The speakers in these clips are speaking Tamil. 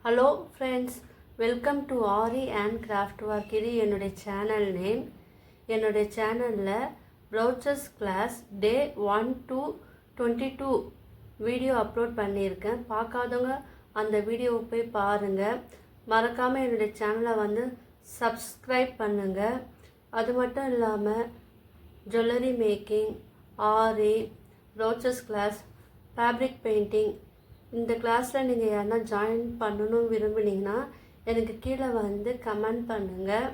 Hello friends, welcome to Ari and Craft Work. இது என்னுடைய சேனல் நேம். என்னுடைய சேனலில் brooches class day 1 to 22 video upload பண்ணியிருக்கேன். பார்க்காதவங்க அந்த வீடியோவை போய் பாருங்கள். மறக்காமல் என்னுடைய சேனலை வந்து சப்ஸ்கிரைப் பண்ணுங்கள். அது மட்டும் இல்லாமல் ஜுவல்லரி மேக்கிங், ஆரி, ப்ரௌச்சர்ஸ் கிளாஸ், ஃபேப்ரிக் பெயிண்டிங் இந்த கிளாஸில் நீங்கள் யாருன்னா ஜாயின் பண்ணணும்னு விரும்புனீங்கன்னா எனக்கு கீழே வந்து கமெண்ட் பண்ணுங்கள்.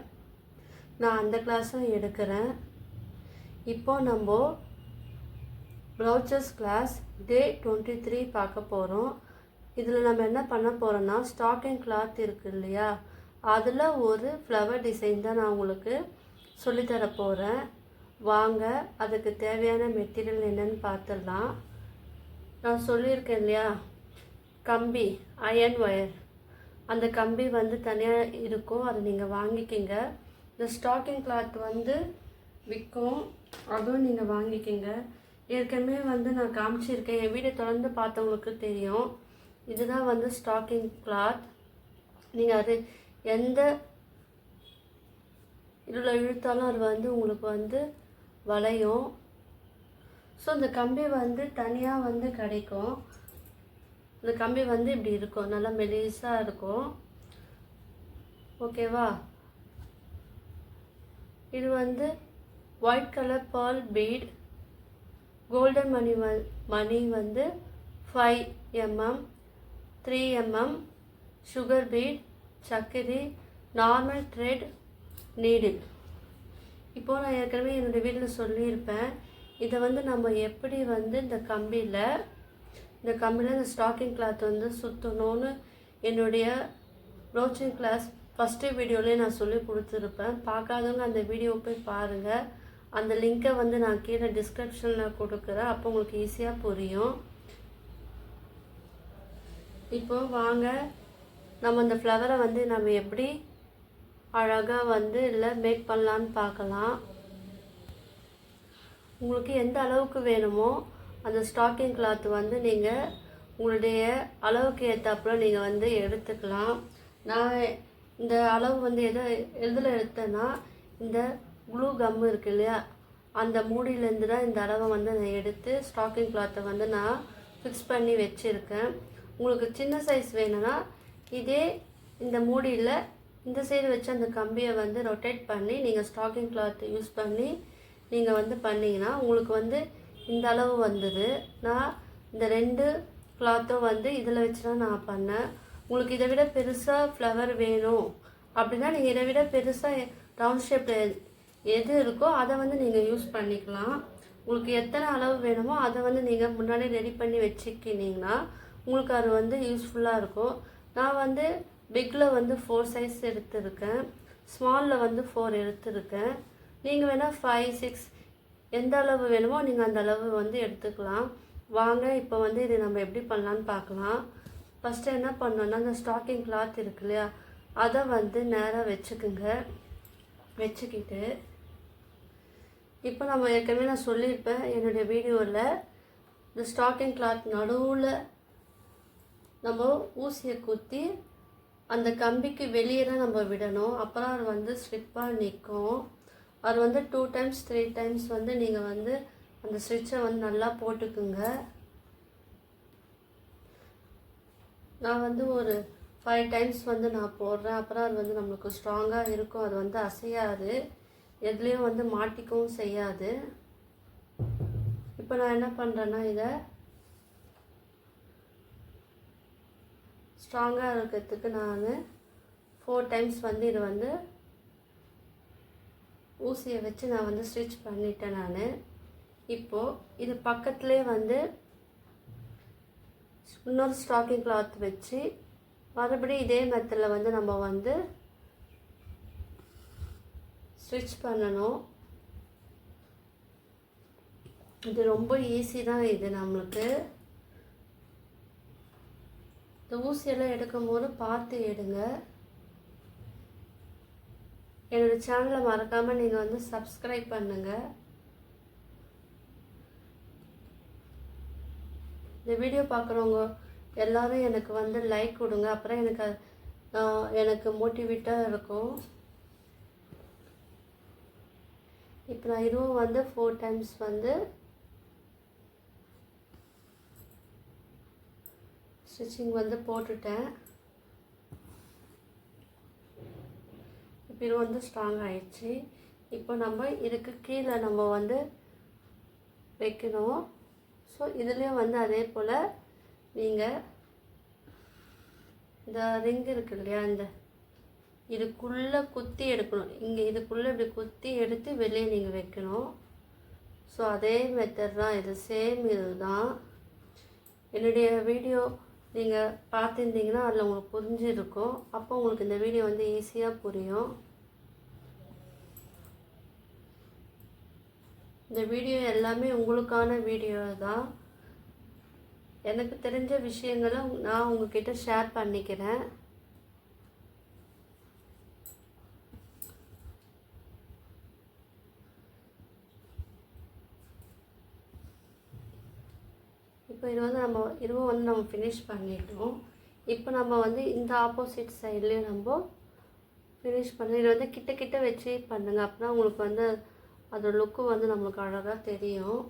நான் அந்த கிளாஸும் எடுக்கிறேன். இப்போது நம்ம ப்ரௌச்சர்ஸ் கிளாஸ் டே 23 பார்க்க போகிறோம். இதில் நம்ம என்ன பண்ண போகிறோன்னா ஸ்டாக்கிங் கிளாத் இருக்குது இல்லையா, அதில் ஒரு ஃப்ளவர் டிசைன் தான் நான் உங்களுக்கு சொல்லித்தர போகிறேன். வாங்க அதுக்கு தேவையான மெட்டீரியல் என்னென்னு பார்த்துடலாம். நான் சொல்லியிருக்கேன் இல்லையா, கம்பி, அயன் ஒயர், அந்த கம்பி வந்து தனியாக இருக்கும், அதை நீங்கள் வாங்கிக்கிங்க. இந்த ஸ்டாக்கிங் கிளாத் வந்து விற்கும், அதுவும் நீங்கள் வாங்கிக்கிங்க. ஏற்கனவே வந்து நான் காமிச்சிருக்கேன், என் வீடை தொடர்ந்து பார்த்தவங்களுக்கு தெரியும். இதுதான் வந்து ஸ்டாக்கிங் கிளாத். நீங்கள் அது எந்த இதில் இழுத்தாலும் அது வந்து உங்களுக்கு வந்து வளையும். ஸோ இந்த கம்பி வந்து தனியாக வந்து கிடைக்கும். இந்த கம்பி வந்து இப்படி இருக்கும், நல்லா மெலிசாக இருக்கும். ஓகேவா? இது வந்து white colour pearl bead, golden மணி வந்து 5 mm, 3 mm, சுகர் பீட், சக்கரி, நார்மல் த்ரெட், நீடில். இப்போது நான் ஏற்கனவே என்னுடைய வீட்டில் சொல்லியிருப்பேன். இதை வந்து நம்ம எப்படி வந்து இந்த கம்பியில் இந்த ஸ்டாக்கிங் கிளாத் வந்து சுற்றணும்னு என்னுடைய ப்ரோச்சிங் கிளாஸ் ஃபஸ்ட்டு வீடியோலேயே நான் சொல்லி கொடுத்துருப்பேன். பார்க்காதவங்க அந்த வீடியோவை போய் பாருங்கள். அந்த லிங்க்கை வந்து நான் கீழே டிஸ்கிரிப்ஷனில் கொடுக்குறேன், அப்போ உங்களுக்கு ஈஸியாக புரியும். இப்போது வாங்க நம்ம அந்த ஃப்ளவரை வந்து நம்ம எப்படி அழகாக வந்து இல்லை மேக் பண்ணலான்னு பார்க்கலாம். உங்களுக்கு எந்த அளவுக்கு வேணுமோ அந்த ஸ்டாக்கிங் கிளாத் வந்து நீங்கள் உங்களுடைய அளவுக்கு ஏற்றாப்புல நீங்கள் வந்து எடுத்துக்கலாம். நான் இந்த அளவு வந்து எதில் எடுத்தேன்னா, இந்த க்ளூ கம் இருக்கு இல்லையா, அந்த மூடியிலேருந்து தான் இந்த அளவை வந்து நான் எடுத்து ஸ்டாக்கிங் கிளாத்தை வந்து நான் ஃபிக்ஸ் பண்ணி வச்சுருக்கேன். உங்களுக்கு சின்ன சைஸ் வேணும்னா இதே இந்த மூடியில் இந்த சைடு வச்சு அந்த கம்பியை வந்து ரொட்டேட் பண்ணி நீங்கள் ஸ்டாக்கிங் கிளாத்தை யூஸ் பண்ணி நீங்கள் வந்து பண்ணிங்கன்னா உங்களுக்கு வந்து இந்த அளவு வந்தது. நான் இந்த 2 கிளாத்தும் வந்து இதில் வச்சு தான் நான் பண்ணேன். உங்களுக்கு இதை விட பெருசாக ஃப்ளவர் வேணும் அப்படின்னா நீங்கள் இதை விட பெருசாக ரவுண்ட் ஷேப்பில் எது இருக்கோ அதை வந்து நீங்கள் யூஸ் பண்ணிக்கலாம். உங்களுக்கு எத்தனை அளவு வேணுமோ அதை வந்து நீங்கள் முன்னாடி ரெடி பண்ணி வச்சுக்கினீங்கன்னா உங்களுக்கு அது வந்து யூஸ்ஃபுல்லாக இருக்கும். நான் வந்து பிக்கில் வந்து 4 சைஸ் எடுத்திருக்கேன், ஸ்மாலில் வந்து 4 எடுத்திருக்கேன். நீங்கள் வேணால் 5, 6 எந்த அளவு வேணுமோ நீங்கள் அந்த அளவு வந்து எடுத்துக்கலாம். வாங்க இப்போ வந்து இதை நம்ம எப்படி பண்ணலான்னு பார்க்கலாம். ஃபஸ்ட்டு என்ன பண்ணோன்னா, அந்த ஸ்டாக்கிங் கிளாத் இருக்கு இல்லையா, அதை வந்து நேராக வச்சுக்குங்க. வச்சுக்கிட்டு இப்போ நம்ம ஏற்கனவே நான் சொல்லியிருப்பேன் என்னுடைய வீடியோவில், இந்த ஸ்டாக்கிங் கிளாத் நடுவில் நம்ம ஊசியை குத்தி அந்த கம்பிக்கு வெளியே தான் நம்ம விடணும். அப்புறம் அது வந்து ஸ்லிப்பாக நிற்கும். அது வந்து 2 times 3 times வந்து நீங்கள் வந்து அந்த ஸ்டிச்சை வந்து நல்லா போட்டுக்குங்க. நான் வந்து ஒரு 5 times வந்து நான் போடுறேன். அப்புறம் அது வந்து நம்மளுக்கு ஸ்ட்ராங்காக இருக்கும், அது வந்து அசையாது, எதுலேயும் வந்து மாட்டிக்கவும் செய்யாது. இப்போ நான் என்ன பண்ணுறேன்னா, இதை ஸ்ட்ராங்காக இருக்கிறதுக்கு நான் 4 times வந்து இதை வந்து ஊசியை வச்சு நான் வந்து ஸ்டிச் பண்ணிட்டேன். நான் இப்போது இது பக்கத்துலேயே வந்து இன்னொரு ஸ்டாக்கிங் கிளாத் வச்சு மறுபடியும் இதே மெத்தடில் வந்து நம்ம வந்து ஸ்டிச் பண்ணணும். இது ரொம்ப ஈஸி தான். இது நம்மளுக்கு இந்த ஊசியெல்லாம் எடுக்கும் போது பார்த்து எடுங்க. என்னோடய சேனலை மறக்காமல் நீங்கள் வந்து சப்ஸ்கிரைப் பண்ணுங்கள். இந்த வீடியோ பார்க்குறவங்க எல்லோரும் எனக்கு வந்து லைக் கொடுங்க, அப்புறம் எனக்கு மோட்டிவேட்டாக இருக்கும். இப்போ நான் இதுவும் வந்து 4 டைம்ஸ் வந்து ஸ்டிச்சிங் வந்து போட்டுட்டேன். இப்போ இது வந்து ஸ்ட்ராங் ஆயிடுச்சு. இப்போ நம்ம இதுக்கு கீழே நம்ம வந்து வைக்கணும். ஸோ இதுலேயும் வந்து அதே போல் நீங்கள் இந்த ரிங் இருக்கு இல்லையா, இதுக்குள்ளே குத்தி எடுக்கணும். இங்கே இதுக்குள்ளே இப்படி குத்தி எடுத்து வெளியே நீங்கள் வைக்கணும். ஸோ அதே மெத்தட் தான் இது, சேம் இது தான். என்னுடைய வீடியோ நீங்கள் பார்த்துருந்தீங்கன்னா அதில் உங்களுக்கு புரிஞ்சிருக்கும். அப்போ உங்களுக்கு இந்த வீடியோ வந்து ஈஸியாக புரியும். இந்த வீடியோ எல்லாமே உங்களுக்கான வீடியோ தான். எனக்கு தெரிஞ்ச விஷயங்களை நான் உங்ககிட்ட ஷேர் பண்ணிக்கிறேன். இப்போ இதுவும் வந்து நம்ம ஃபினிஷ் பண்ணிட்டோம். இப்போ நம்ம வந்து இந்த ஆப்போசிட் சைட்லேயும் நம்ம ஃபினிஷ் பண்ணி இது வந்து கிட்ட கிட்ட வச்சு பண்ணுங்கள். அப்படின்னா உங்களுக்கு வந்து அதோட லுக்கு வந்து நம்மளுக்கு அழகாக தெரியும்.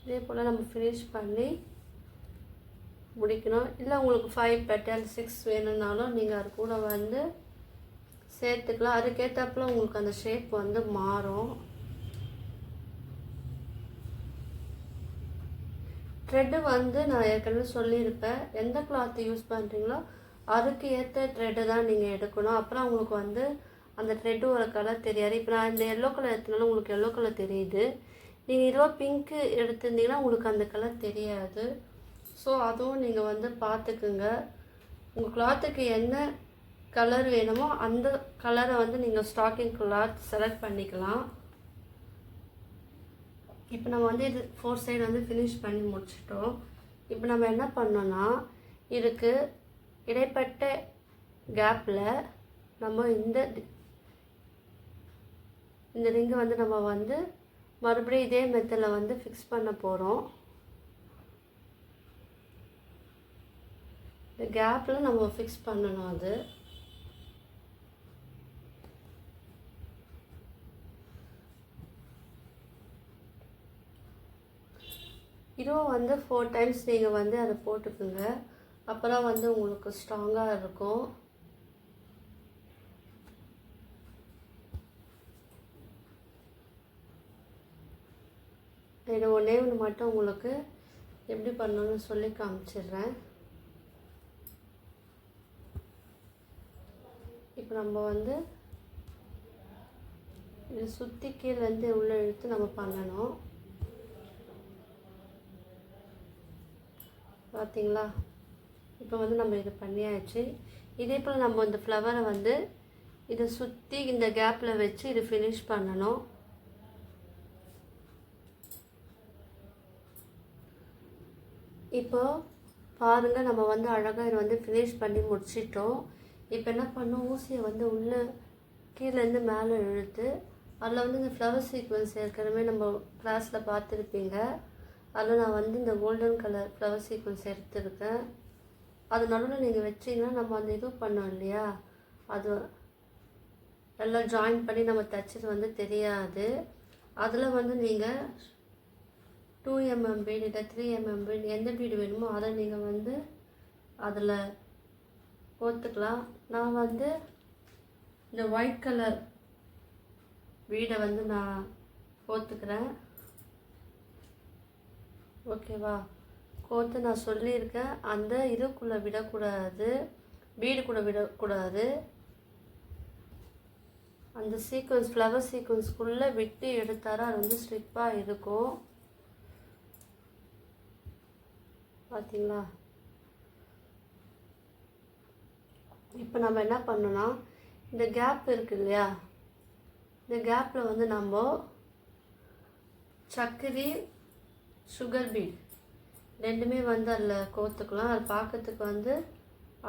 இதே போல் நம்ம ஃபினிஷ் பண்ணி முடிக்கணும். இல்லை உங்களுக்கு 5 பெட்டல் 6 வேணும்னாலும் நீங்கள் அது கூட வந்து சேர்த்துக்கலாம். அதுக்கேற்றப்பல உங்களுக்கு அந்த ஷேப் வந்து மாறும். த்ரெட்டு வந்து நான் ஏற்கனவே சொல்லியிருப்பேன், எந்த கிளாத் யூஸ் பண்ணுறீங்களோ அதுக்கு ஏற்ற த்ரெட்டு தான் நீங்கள் எடுக்கணும். அப்புறம் உங்களுக்கு வந்து அந்த த்ரெட்டு ஒரு கலர் தெரியாது. இப்போ நான் இந்த எல்லோ கலர் எடுத்தனால உங்களுக்கு எல்லோ கலர் தெரியுது. நீங்கள் இதுவாக பிங்க்கு எடுத்திருந்தீங்கன்னா உங்களுக்கு அந்த கலர் தெரியாது. ஸோ அதுவும் நீங்கள் வந்து பார்த்துக்குங்க. உங்கள் கிளாத்துக்கு என்ன கலர் வேணுமோ அந்த கலரை வந்து நீங்கள் ஸ்டாக்கிங் கிளாத் செலக்ட் பண்ணிக்கலாம். இப்போ நம்ம வந்து இது 4 சைடு வந்து ஃபினிஷ் பண்ணி முடிச்சிட்டோம். இப்போ நம்ம என்ன பண்ணோன்னா இதுக்கு இடைப்பட்ட கேப்பில் நம்ம இந்த ரிங்கை வந்து நம்ம வந்து மறுபடியும் இதே மெத்தடில் வந்து ஃபிக்ஸ் பண்ண போகிறோம். இந்த கேப்பில் நம்ம ஃபிக்ஸ் பண்ணணும். அது இதுவும் வந்து 4 டைம்ஸ் நீங்கள் வந்து அதை போட்டுக்குங்க. அப்போ தான் வந்து உங்களுக்கு ஸ்ட்ராங்காக இருக்கும். இது ஒன்றே ஒன்று மட்டும் உங்களுக்கு எப்படி பண்ணணும்னு சொல்லி காமிச்சிடுறேன். இப்போ நம்ம வந்து இது சுற்றி கீழே வந்து உள்ளே இழுத்து நம்ம பண்ணணும். பார்த்தீங்களா? இப்போ வந்து நம்ம இது பண்ணியாச்சு. இதே போல் நம்ம இந்த ஃப்ளவரை வந்து இதை சுற்றி இந்த கேப்பில் வச்சு இது ஃபினிஷ் பண்ணணும். இப்போ பாருங்கள், நம்ம வந்து அழகாக இதை வந்து ஃபினிஷ் பண்ணி முடிச்சிட்டோம். இப்போ என்ன பண்ணோம், ஊசியை வந்து உள்ளே கீழேருந்து மேலே இழுத்து அதில் வந்து இந்த ஃப்ளவர் சீக்வன்ஸ் ஏற்கனவே நம்ம கிளாஸில் பார்த்துருப்பீங்க. அதில் நான் வந்து இந்த கோல்டன் கலர் ஃப்ளவர் சீக்வன்ஸ் எடுத்துருக்கேன். அது நடுவில் நீங்கள் வச்சிங்கன்னா நம்ம அந்த இது பண்ணோம் இல்லையா, அது எல்லாம் ஜாயின் பண்ணி நம்ம தைச்சது வந்து தெரியாது. அதில் வந்து நீங்கள் 2 mm பீடு இல்லை 3 mm பீடு எந்த பீடு வேணுமோ அதை நீங்கள் வந்து அதில் கோர்த்துக்கலாம். நான் வந்து இந்த ஒயிட் கலர் பீடை வந்து நான் கோர்த்துக்கிறேன். ஓகேவா? கோர்த்து நான் சொல்லியிருக்கேன், அந்த இதுக்குள்ளே விடக்கூடாது, பீடு கூட விடக்கூடாது. அந்த சீக்வன்ஸ் ஃப்ளவர் சீக்வன்ஸ்குள்ளே விட்டு எடுத்தாரா அது வந்து ஸ்லிப்பாக இருக்கும். பார்த்தீங்களா? இப்போ நம்ம என்ன பண்ணோன்னா இந்த கேப் இருக்கு இல்லையா, இந்த கேப்பில் வந்து நம்ம சக்கரி சுகர் பீட் ரெண்டுமே வந்து அதில் கோர்த்துக்கலாம். அது பார்க்கறதுக்கு வந்து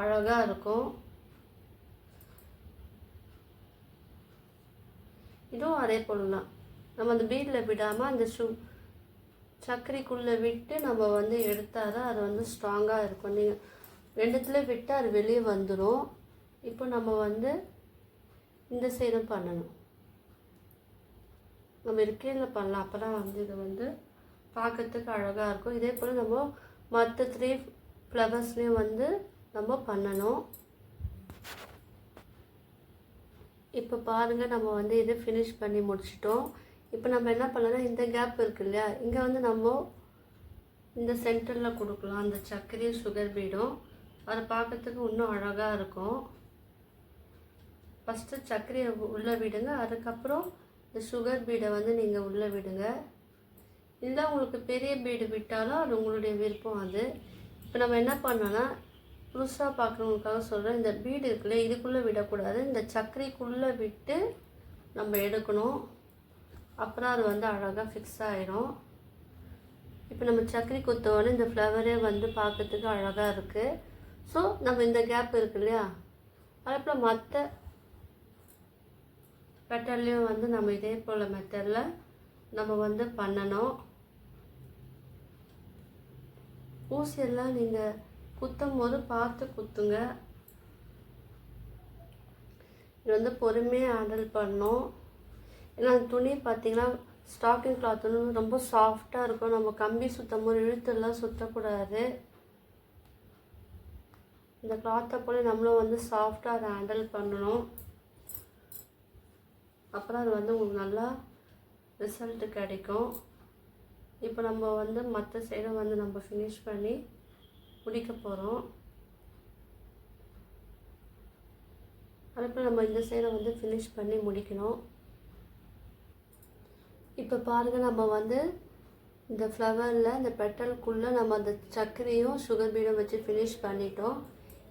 அழகாக இருக்கும். இதுவும் அதே போல் தான். நம்ம அந்த பீடில் விடாமல் அந்த சர்க்கரைக்குள்ளே விட்டு நம்ம வந்து எடுத்தால் தான் அது வந்து ஸ்ட்ராங்காக இருக்கும். நீங்கள் ரெண்டுத்துல விட்டு அது வெளியே வந்துடும். இப்போ நம்ம வந்து இந்த சைடும் பண்ணணும். நம்ம இருக்கையில் பண்ணலாம், அப்போ தான் வந்து இது வந்து பார்க்கறதுக்கு அழகாக இருக்கும். இதே போல் நம்ம மற்ற 3 ஃப்ளவர்ஸ்லேயும் வந்து நம்ம பண்ணணும். இப்போ பாருங்கள், நம்ம வந்து இது ஃபினிஷ் பண்ணி முடிச்சிட்டோம். இப்போ நம்ம என்ன பண்ணலாம், இந்த கேப் இருக்குது இல்லையா, இங்கே வந்து நம்ம இந்த சென்டரில் கொடுக்கலாம் அந்த சர்க்கரையும் சுகர் பீடும். அதை பார்க்கறதுக்கு இன்னும் அழகாக இருக்கும். ஃபஸ்ட்டு சர்க்கரையை உள்ளே விடுங்க, அதுக்கப்புறம் இந்த சுகர் பீடை வந்து நீங்கள் உள்ளே விடுங்க. இல்லை உங்களுக்கு பெரிய பீடு விட்டாலும் அது உங்களுடைய விருப்பம். அது இப்போ நம்ம என்ன பண்ணோன்னா, புதுசாக பார்க்குறவங்களுக்காக சொல்கிறேன், இந்த பீடு இருக்குல்ல, இதுக்குள்ளே விடக்கூடாது, இந்த சர்க்கரைக்குள்ளே விட்டு நம்ம எடுக்கணும். அப்புறம் அது வந்து அழகாக ஃபிக்ஸ் ஆகிடும். இப்போ நம்ம சர்க்கரை குத்தோடனே இந்த ஃப்ளவரே வந்து பார்க்கறதுக்கு அழகாக இருக்குது. ஸோ நம்ம இந்த கேப் இருக்கு இல்லையா, அதுக்கப்புறம் மற்ற பெட்டல்லையும் வந்து நம்ம இதே போல் மெத்தடில் நம்ம வந்து பண்ணணும். ஊசியெல்லாம் நீங்கள் குத்தும் போது பார்த்து குத்துங்க. இது வந்து பொறுமையாக ஹேண்டில் பண்ணணும். ஏன்னா அந்த துணி பார்த்திங்கன்னா ஸ்டாக்கிங் கிளாத் வந்து ரொம்ப சாஃப்டாக இருக்கும். நம்ம கம்பி சுற்றும் போது இழுத்துலாம் சுற்றக்கூடாது. இந்த கிளாத்தை போல் நம்மளும் வந்து சாஃப்டாக அதை ஹேண்டில் பண்ணணும். அப்புறம் அது வந்து உங்களுக்கு நல்லா ரிசல்ட்டு கிடைக்கும். இப்போ நம்ம வந்து மற்ற சைடை வந்து நம்ம ஃபினிஷ் பண்ணி முடிக்க போகிறோம். அதுக்கப்புறம் நம்ம இந்த சைடை வந்து ஃபினிஷ் பண்ணி முடிக்கணும். இப்போ பாருங்கள், நம்ம வந்து இந்த ஃப்ளவரில் இந்த பெட்டலுக்குள்ளே நம்ம அந்த சர்க்கரையும் சுகர் பீடும் வச்சு ஃபினிஷ் பண்ணிட்டோம்.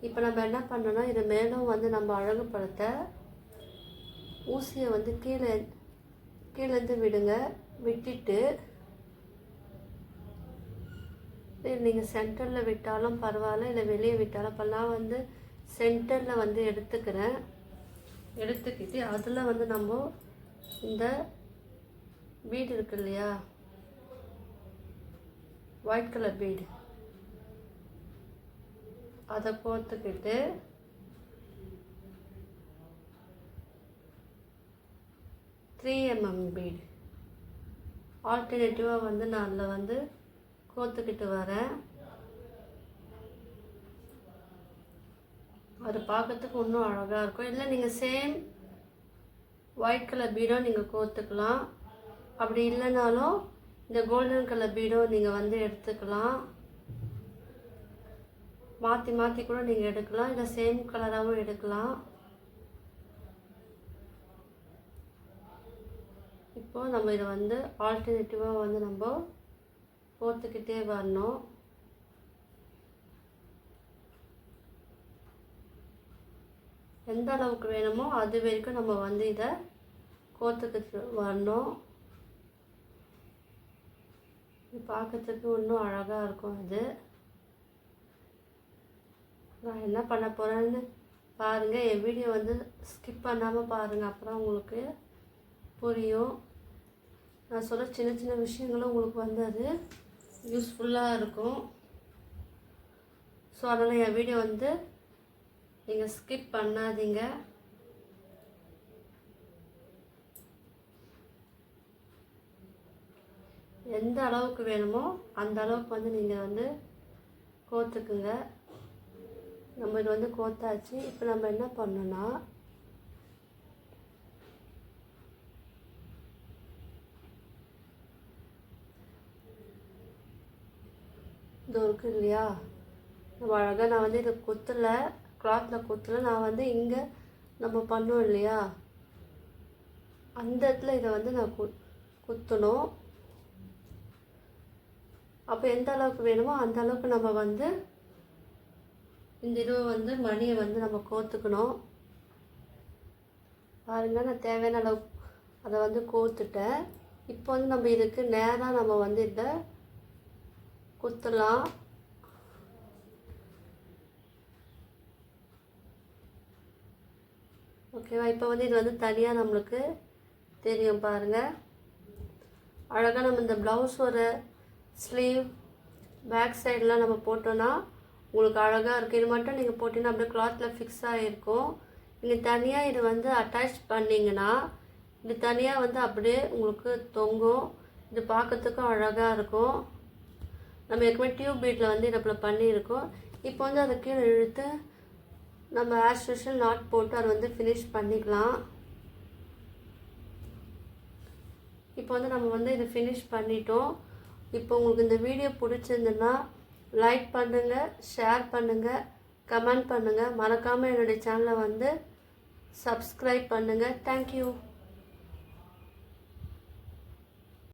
இப்போ நம்ம என்ன பண்ணோன்னா, இதை மேலும் வந்து நம்ம அழகுபடுத்த ஊசியை வந்து கீழேருந்து விடுங்க. விட்டுட்டு நீங்கள் சென்டரில் விட்டாலும் பரவாயில்ல, இல்லை வெளியே விட்டாலும். இப்போ நான் வந்து சென்டரில் வந்து எடுத்துக்கிட்டு அதில் வந்து நம்ம இந்த பீடு இருக்கு இல்லையா, ஒயிட் கலர் பீடு, அதை கோர்த்துக்கிட்டு த்ரீ mm பீடு ஆல்டர்னேட்டிவாக வந்து நான் அதில் வந்து கோர்த்துக்கிட்டு வரேன். அது பார்க்கறதுக்கு இன்னும் அழகாக இருக்கும். இல்லை நீங்கள் சேம் ஒயிட் கலர் பீடும் நீங்கள் கோர்த்துக்கலாம். அப்படி இல்லைனாலும் இந்த கோல்டன் கலர் பீடும் நீங்கள் வந்து எடுத்துக்கலாம். மாற்றி மாற்றி கூட நீங்கள் எடுக்கலாம், இல்லை சேம் கலராகவும் எடுக்கலாம். இப்போது நம்ம இதை வந்து ஆல்டர்னேட்டிவாக வந்து நம்ம கோர்த்துக்கிட்டே வரணும். எந்த அளவுக்கு வேணுமோ அது வரைக்கும் நம்ம வந்து இதை கோர்த்துக்கிட்டு வரணும். இது பார்க்கறதுக்கு இன்னும் அழகாக இருக்கும். அது நான் என்ன பண்ண போகிறேன்னு பாருங்கள். என் வீடியோ வந்து ஸ்கிப் பண்ணாமல் பாருங்கள், அப்புறம் உங்களுக்கு புரியும். நான் சொல்கிற சின்ன சின்ன விஷயங்களும் உங்களுக்கு வந்து அது யூஸ்ஃபுல்லாக இருக்கும். ஸோ அதனால் என் வீடியோ வந்து நீங்கள் ஸ்கிப் பண்ணாதீங்க. எந்த அளவுக்கு வேணுமோ அந்த அளவுக்கு வந்து நீங்கள் வந்து கோர்த்துக்குங்க. நம்ம இது வந்து கோர்த்தாச்சு. இப்போ நம்ம என்ன பண்ணோன்னா, இது இருக்கு இல்லையா, நம்ம அழகாக நான் வந்து இதை குத்தலை, கிளாத்தில் குத்தலை, நான் வந்து இங்கே நம்ம பண்ணோம் இல்லையா, அந்த இடத்துல இதை வந்து நான் குத்தணும். அப்போ எந்த அளவுக்கு வேணுமோ அந்த அளவுக்கு நம்ம வந்து இந்த இதுவை வந்து மணியை வந்து நம்ம கோர்த்துக்கணும். பாருங்கள், நான் தேவையான அளவு அதை வந்து கோர்த்துட்டேன். இப்போ வந்து நம்ம இதுக்கு நேராக நம்ம வந்து இதை குத்தலாம். ஓகேவா? இப்போ வந்து இது வந்து தனியாக நம்மளுக்கு தெரியும் பாருங்கள். அழகாக நம்ம இந்த ப்ளவுஸோட ஸ்லீவ் பேக் சைடெலாம் நம்ம போட்டோன்னா உங்களுக்கு அழகாக இருக்குது. இது மட்டும் நீங்கள் போட்டிங்கன்னா அப்படியே கிளாத்தில் ஃபிக்ஸ் ஆகிருக்கும். நீங்கள் தனியாக இது வந்து அட்டாச் பண்ணிங்கன்னா இது தனியாக வந்து அப்படியே உங்களுக்கு தொங்கும். இது பார்க்கறதுக்கும் அழகாக இருக்கும். நம்ம ஏற்கனவே டியூப் பீட்டில் வந்து இதை பண்ணியிருக்கோம். இப்போ வந்து அதை கீழே இழுத்து நம்ம ஆஸ் யூஷுவல் நாட் போட்டு அதை வந்து ஃபினிஷ் பண்ணிக்கலாம். இப்போ வந்து நம்ம வந்து இதை ஃபினிஷ் பண்ணிட்டோம். இப்போ உங்களுக்கு இந்த வீடியோ பிடிச்சிருந்துன்னா லைக் பண்ணுங்கள், ஷேர் பண்ணுங்கள், கமெண்ட் பண்ணுங்கள். மறக்காமல் என்னுடைய சேனலை வந்து சப்ஸ்கிரைப் பண்ணுங்கள். தேங்க்யூ.